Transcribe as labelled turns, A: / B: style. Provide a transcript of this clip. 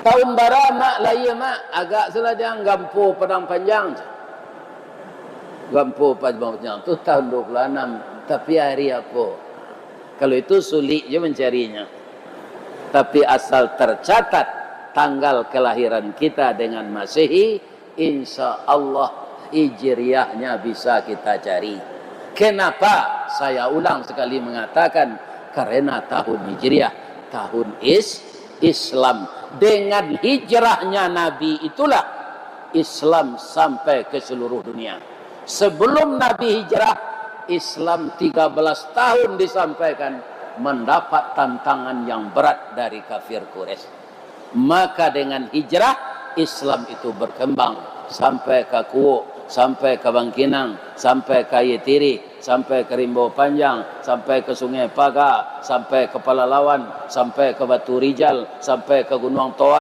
A: tahun bara mak laya mak agak selajang gampu padang panjang. Gampu padang panjang tu tahun 26, tapi hari apa? Kalau itu sulit je mencarinya. Tapi asal tercatat tanggal kelahiran kita dengan Masehi, insya Allah Hijriahnya bisa kita cari. Kenapa? Saya ulang sekali mengatakan, karena tahun Hijriah, tahun Islam. Dengan hijrahnya Nabi itulah Islam sampai ke seluruh dunia. Sebelum Nabi hijrah, Islam 13 tahun disampaikan, mendapat tantangan yang berat dari kafir Quraisy. Maka dengan hijrah, Islam itu berkembang sampai ke Kuok, sampai ke Bangkinang, sampai ke Yetiri, sampai ke Rimau Panjang, sampai ke Sungai Paga, sampai ke Palalawan, sampai ke Batu Rijal, sampai ke Gunung Toa.